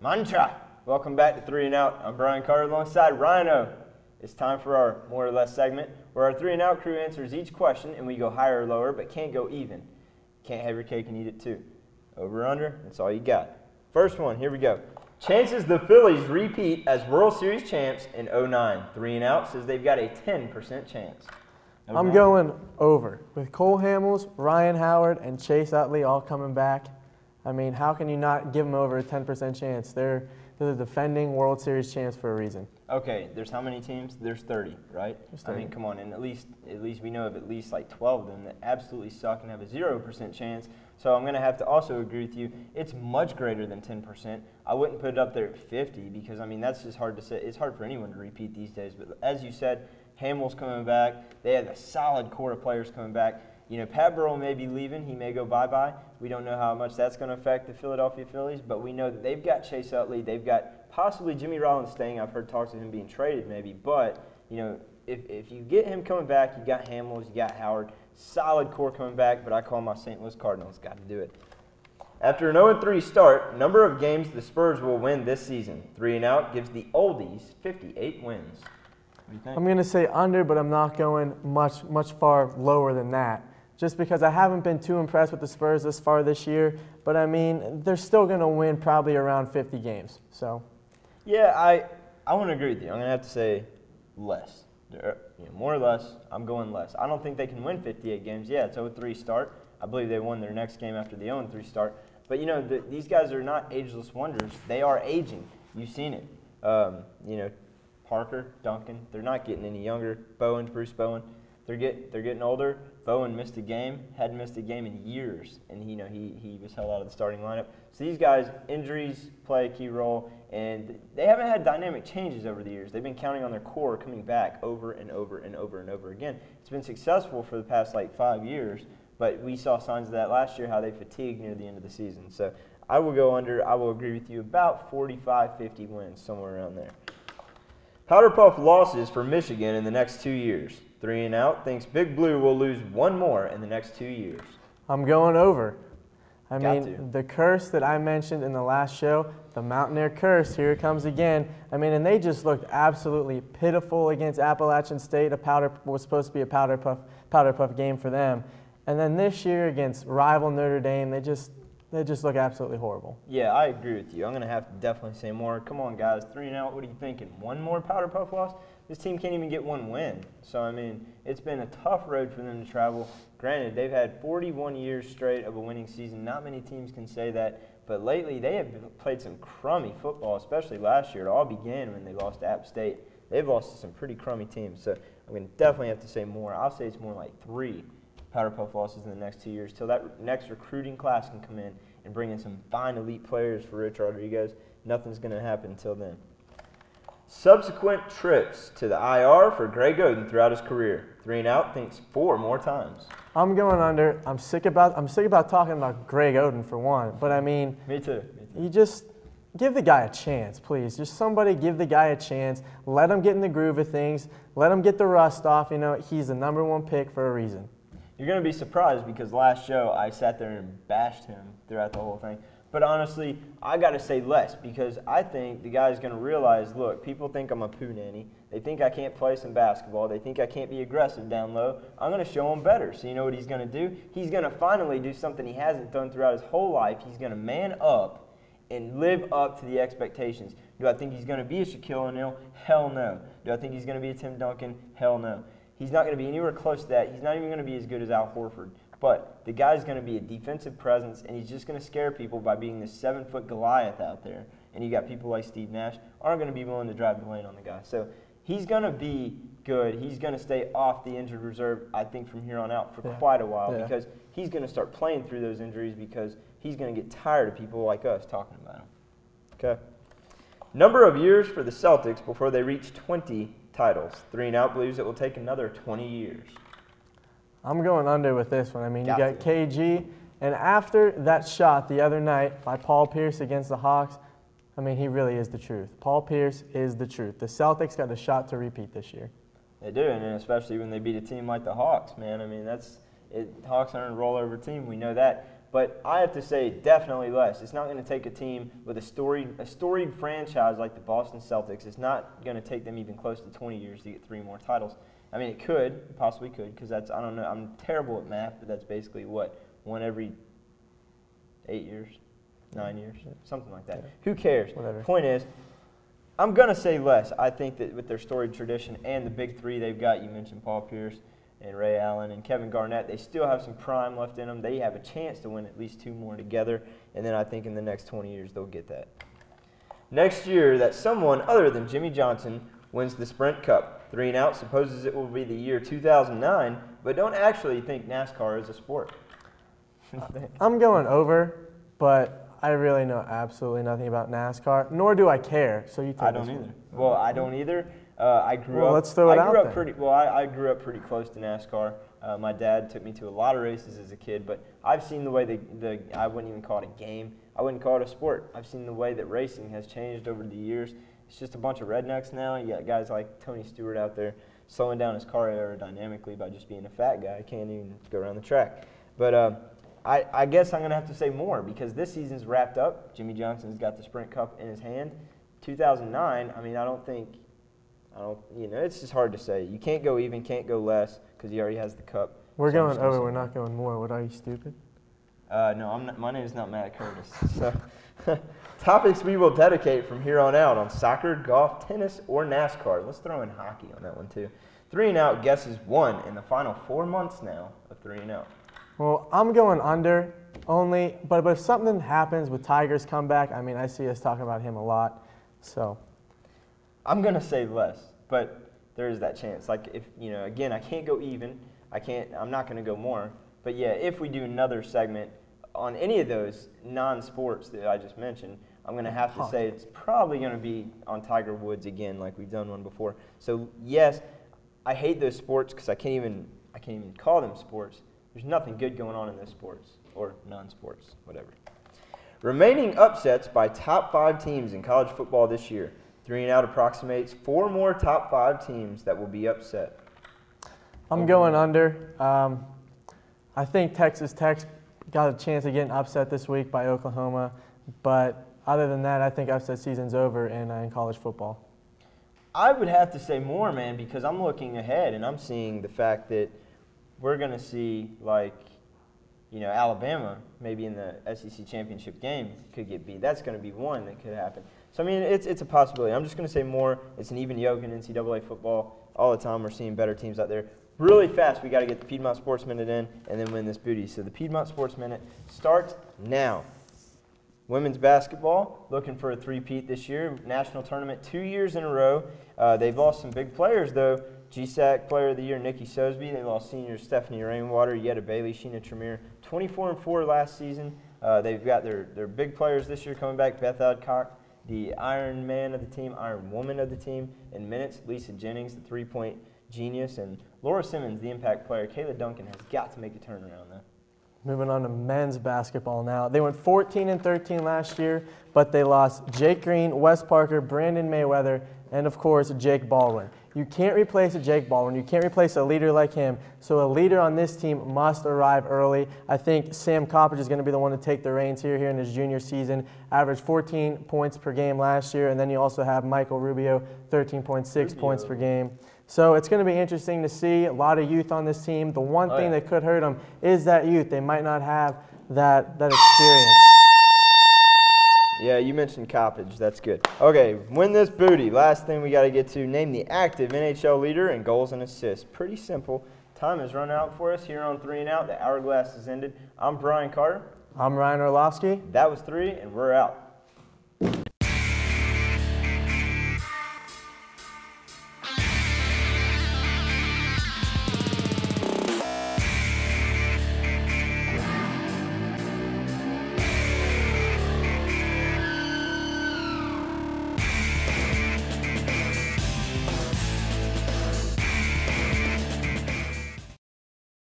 Mantra. Welcome back to 3 and Out. I'm Brian Carter alongside Rhino. It's time for our more or less segment where our 3 and Out crew answers each question and we go higher or lower but can't go even. Can't have your cake and eat it too. Over or under, that's all you got. First one, here we go. Chances the Phillies repeat as World Series champs in 09. 3 and Out says they've got a 10% chance. I'm going over. With Cole Hamels, Ryan Howard, and Chase Utley all coming back, I mean, how can you not give them over a 10% chance? They're the defending World Series champs for a reason. Okay, there's how many teams? There's 30, right? There's 30. I mean, come on, and at least we know of at least like 12 of them that absolutely suck and have a 0% chance. So I'm going to have to also agree with you. It's much greater than 10%. I wouldn't put it up there at 50 because, I mean, that's just hard to say. It's hard for anyone to repeat these days. But as you said, Hamels coming back. They have a solid core of players coming back. You know, Pat Burrell may be leaving. He may go bye-bye. We don't know how much that's going to affect the Philadelphia Phillies, but we know that they've got Chase Utley. They've got possibly Jimmy Rollins staying. I've heard talks of him being traded maybe. But, you know, if you get him coming back, you got Hamels, you got Howard. Solid core coming back, but I call my St. Louis Cardinals. Got to do it. After an 0-3 start, number of games the Spurs will win this season. 3 and Out gives the Oldies 58 wins. What do you think? I'm going to say under, but I'm not going much far lower than that. Just because I haven't been too impressed with the Spurs this far this year. But, I mean, they're still going to win probably around 50 games. So, yeah, I want to agree with you. I'm going to have to say less. More or less, I'm going less. I don't think they can win 58 games. Yeah, it's 0-3 start. I believe they won their next game after the 0-3 start. But, you know, these guys are not ageless wonders. They are aging. You've seen it. You know, Parker, Duncan, they're not getting any younger. Bruce Bowen, they're getting older. Bowen missed a game, hadn't missed a game in years, and you know he was held out of the starting lineup. So these guys, injuries play a key role, and they haven't had dynamic changes over the years. They've been counting on their core coming back over and over and over and over again. It's been successful for the past like 5 years, but we saw signs of that last year, how they fatigued near the end of the season. So I will go under. I will agree with you, about 45, 50 wins, somewhere around there. Powder Puff losses for Michigan in the next 2 years. 3 and Out thinks Big Blue will lose one more in the next 2 years. I'm going over. I mean, the curse that I mentioned in the last show, the Mountaineer curse, here it comes again. I mean, and they just looked absolutely pitiful against Appalachian State. Was supposed to be a powder puff game for them. And then this year against rival Notre Dame, they just look absolutely horrible. Yeah, I agree with you. I'm going to have to definitely say more. Come on, guys. 3 and Out, what are you thinking? One more Powder Puff loss? This team can't even get one win. So, I mean, it's been a tough road for them to travel. Granted, they've had 41 years straight of a winning season. Not many teams can say that. But lately, they have played some crummy football, especially last year. It all began when they lost to App State. They've lost to some pretty crummy teams. So, I'm going to definitely have to say more. I'll say it's more like 3 Powder Puff losses in the next 2 years till that next recruiting class can come in and bring in some fine elite players for Rich Rodriguez. Nothing's going to happen until then. Subsequent trips to the IR for Greg Oden throughout his career. 3 and Out thinks 4 more times. I'm going under. I'm sick about talking about Greg Oden for one. But I mean, me too. You just give the guy a chance, please. Just somebody give the guy a chance. Let him get in the groove of things. Let him get the rust off. You know, he's the #1 pick for a reason. You're going to be surprised because last show I sat there and bashed him throughout the whole thing. But honestly, I got to say less because I think the guy's going to realize, look, people think I'm a poo nanny. They think I can't play some basketball. They think I can't be aggressive down low. I'm going to show him better. So you know what he's going to do? He's going to finally do something he hasn't done throughout his whole life. He's going to man up and live up to the expectations. Do I think he's going to be a Shaquille O'Neal? Hell no. Do I think he's going to be a Tim Duncan? Hell no. He's not going to be anywhere close to that. He's not even going to be as good as Al Horford. But the guy's going to be a defensive presence, and he's just going to scare people by being this 7-foot Goliath out there. And you got people like Steve Nash aren't going to be willing to drive the lane on the guy. So he's going to be good. He's going to stay off the injured reserve, I think, from here on out for quite a while because he's going to start playing through those injuries because he's going to get tired of people like us talking about him. Okay. Number of years for the Celtics before they reach 20 titles. 3 and Out believes it will take another 20 years. I'm going under with this one. I mean, you got KG, and after that shot the other night by Paul Pierce against the Hawks, I mean, he really is the truth. Paul Pierce is the truth. The Celtics got a shot to repeat this year. They do, and especially when they beat a team like the Hawks, man. I mean, Hawks aren't a rollover team. We know that. But I have to say definitely less. It's not going to take a team with a storied franchise like the Boston Celtics. It's not going to take them even close to 20 years to get 3 more titles. I mean, it possibly could, because that's, I don't know, I'm terrible at math, but that's basically what, 1 every 8 years, 9 years, something like that. Yeah. Who cares? Whatever. Point is, I'm going to say less. I think that with their storied tradition and the big 3 they've got, you mentioned Paul Pierce and Ray Allen and Kevin Garnett, they still have some prime left in them. They have a chance to win at least 2 more together, and then I think in the next 20 years they'll get that. Next year, that someone other than Jimmy Johnson wins the Sprint Cup. 3 and Out supposes it will be the year 2009, but don't actually think NASCAR is a sport. I'm going over, but I really know absolutely nothing about NASCAR, nor do I care. So you take I don't either. Well, I don't either. I grew up. Let's throw it out there. I grew up pretty close to NASCAR. My dad took me to a lot of races as a kid, but I've seen the way I wouldn't even call it a game. I wouldn't call it a sport. I've seen the way that racing has changed over the years. It's just a bunch of rednecks now. You got guys like Tony Stewart out there slowing down his car aerodynamically by just being a fat guy. Can't even go around the track. But I guess I'm going to have to say more because this season's wrapped up. Jimmy Johnson's got the Sprint Cup in his hand. 2009, I mean, it's just hard to say. You can't go even, can't go less because he already has the cup. We're going over, we're not going more. What, are you stupid? No, I'm not. My name is not Matt Curtis. So, topics we will dedicate from here on out on soccer, golf, tennis, or NASCAR. Let's throw in hockey on that one too. 3 and Out guesses won in the final 4 months now of 3 and Out. Well, I'm going under only, but if something happens with Tiger's comeback, I mean, I see us talking about him a lot. So, I'm gonna say less, but there is that chance. Like if again, I can't go even. I'm not gonna go more. But yeah, if we do another segment on any of those non-sports that I just mentioned, I'm going to have to say it's probably going to be on Tiger Woods again, like we've done one before. So yes, I hate those sports because I can't even call them sports. There's nothing good going on in those sports or non-sports, whatever. Remaining upsets by top 5 teams in college football this year. 3 and Out approximates 4 more top 5 teams that will be upset. I'm going under. I think Texas Tech got a chance of getting upset this week by Oklahoma, but other than that, I think upset season's over in college football. I would have to say more, man, because I'm looking ahead and I'm seeing the fact that we're going to see, Alabama maybe in the SEC championship game could get beat. That's going to be one that could happen. So, I mean, it's a possibility. I'm just going to say more. It's an even yoke in NCAA football. All the time we're seeing better teams out there. Really fast, we got to get the Piedmont Sports Minute in and then win this booty. So the Piedmont Sports Minute starts now. Women's basketball, looking for a three-peat this year. National tournament 2 years in a row. They've lost some big players, though. GSAC Player of the Year, Nikki Sosby. They lost seniors Stephanie Rainwater, Yetta Bailey, Sheena Tremere. 24-4 last season. They've got their big players this year coming back. Beth Adcock, the Iron Man of the team, Iron Woman of the team. In minutes, Lisa Jennings, the three-point genius, and Laura Simmons, the impact player. Kayla Duncan has got to make a turnaround, though. Moving on to men's basketball now. They went 14-13 last year, but they lost Jake Green, Wes Parker, Brandon Mayweather, and, of course, Jake Baldwin. You can't replace a Jake Baldwin. You can't replace a leader like him. So a leader on this team must arrive early. I think Sam Coppedge is going to be the one to take the reins here in his junior season. Averaged 14 points per game last year, and then you also have Michael Rubio, 13.6 points per game. So it's going to be interesting to see a lot of youth on this team. The one thing that could hurt them is that youth. They might not have that experience. Yeah, you mentioned Coppedge. That's good. Okay, win this booty. Last thing we got to get to, name the active NHL leader in goals and assists. Pretty simple. Time has run out for us here on 3 and Out. The hourglass has ended. I'm Brian Carter. I'm Ryan Orlovsky. That was 3, and we're out.